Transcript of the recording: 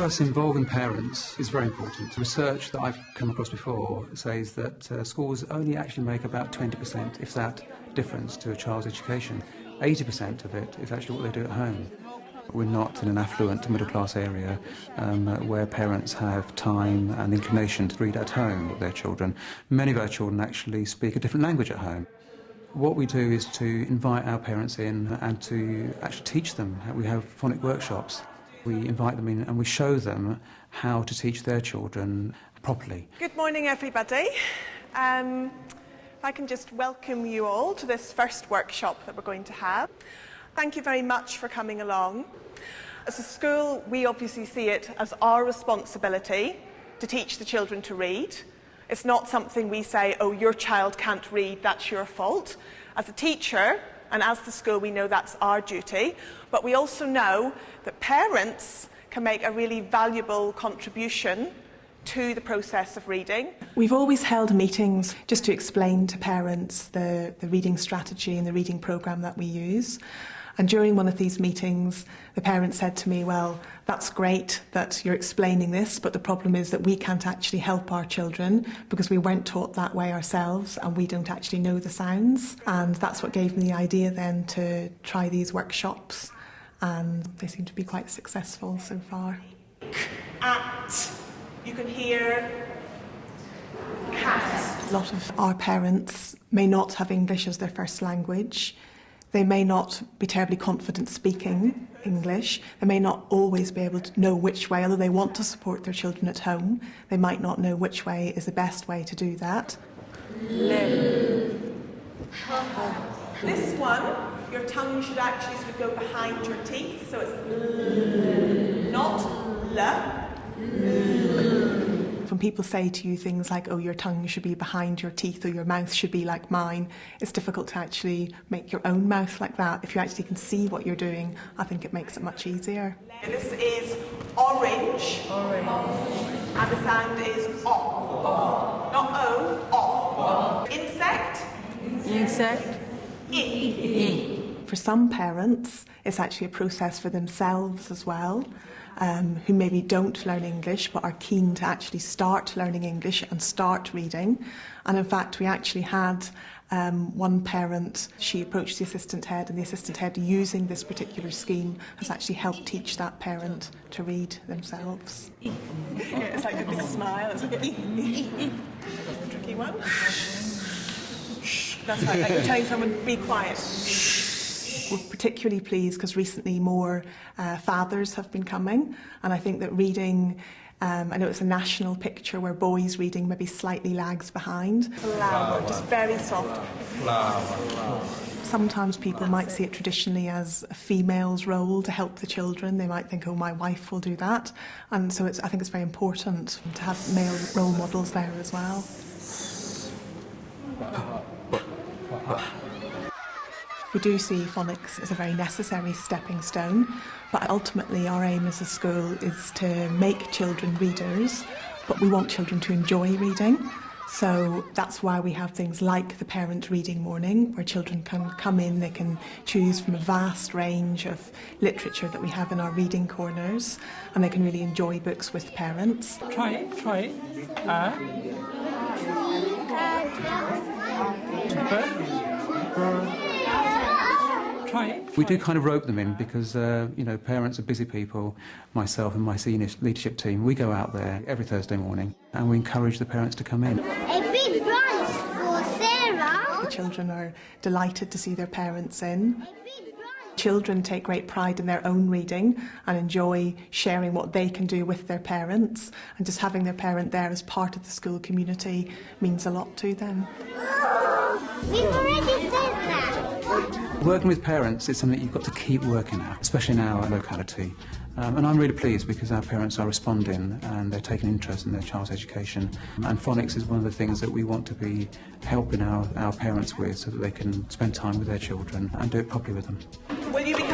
For us, involving parents is very important. Research that I've come across before says that schools only actually make about 20%, if that, difference to a child's education. 80% of it is actually what they do at home. We're not in an affluent middle-class area where parents have time and inclination to read at home with their children. Many of our children actually speak a different language at home. What we do is to invite our parents in and to actually teach them. We have phonic workshops. We invite them in and we show them how to teach their children properly. Good morning, everybody. If I can just welcome you all to this first workshop that we're going to have. Thank you very much for coming along. As a school, we obviously see it as our responsibility to teach the children to read. It's not something we say, oh, your child can't read, that's your fault. As a teacher, and as the school, we know that's our duty, but we also know that parents can make a really valuable contribution to the process of reading. We've always held meetings just to explain to parents the reading strategy and the reading programme that we use. And during one of these meetings, the parent said to me, well, that's great that you're explaining this, but the problem is that we can't actually help our children because we weren't taught that way ourselves and we don't actually know the sounds. And that's what gave me the idea then to try these workshops, and they seem to be quite successful so far. At, you can hear cat. A lot of our parents may not have English as their first language. They may not be terribly confident speaking English. They may not always be able to know which way, although they want to support their children at home, they might not know which way is the best way to do that. This one, your tongue should actually sort of go behind your teeth, so it's not l. When people say to you things like, oh, your tongue should be behind your teeth or your mouth should be like mine, it's difficult to actually make your own mouth like that. If you actually can see what you're doing, I think it makes it much easier. This is orange. And the sound is o. Not o, o. Insect. In. For some parents, it's actually a process for themselves as well, who maybe don't learn English but are keen to actually start learning English and start reading. And in fact, we actually had one parent, she approached the assistant head, and the assistant head, using this particular scheme, has actually helped teach that parent to read themselves. It's like a big smile. It's like a tricky one. That's right, like you're telling someone, be quiet. We're particularly pleased because recently more fathers have been coming, and I think that reading, I know it's a national picture where boys reading maybe slightly lags behind. Flower, just very soft. Flower. Sometimes people might see it traditionally as a female's role to help the children. They might think, oh, my wife will do that. And so I think it's very important to have male role models there as well. We do see phonics as a very necessary stepping stone, but ultimately our aim as a school is to make children readers, but we want children to enjoy reading. So that's why we have things like the Parent Reading Morning, where children can come in, they can choose from a vast range of literature that we have in our reading corners, and they can really enjoy books with parents. Try it. We do kind of rope them in because, parents are busy people. Myself and my senior leadership team, we go out there every Thursday morning and we encourage the parents to come in. A big brunch for Sarah. The children are delighted to see their parents in. Children take great pride in their own reading and enjoy sharing what they can do with their parents, and just having their parent there as part of the school community means a lot to them. We've already said that. Working with parents is something you've got to keep working at, especially in our locality. And I'm really pleased because our parents are responding and they're taking interest in their child's education. And phonics is one of the things that we want to be helping our parents with so that they can spend time with their children and do it properly with them. Will you be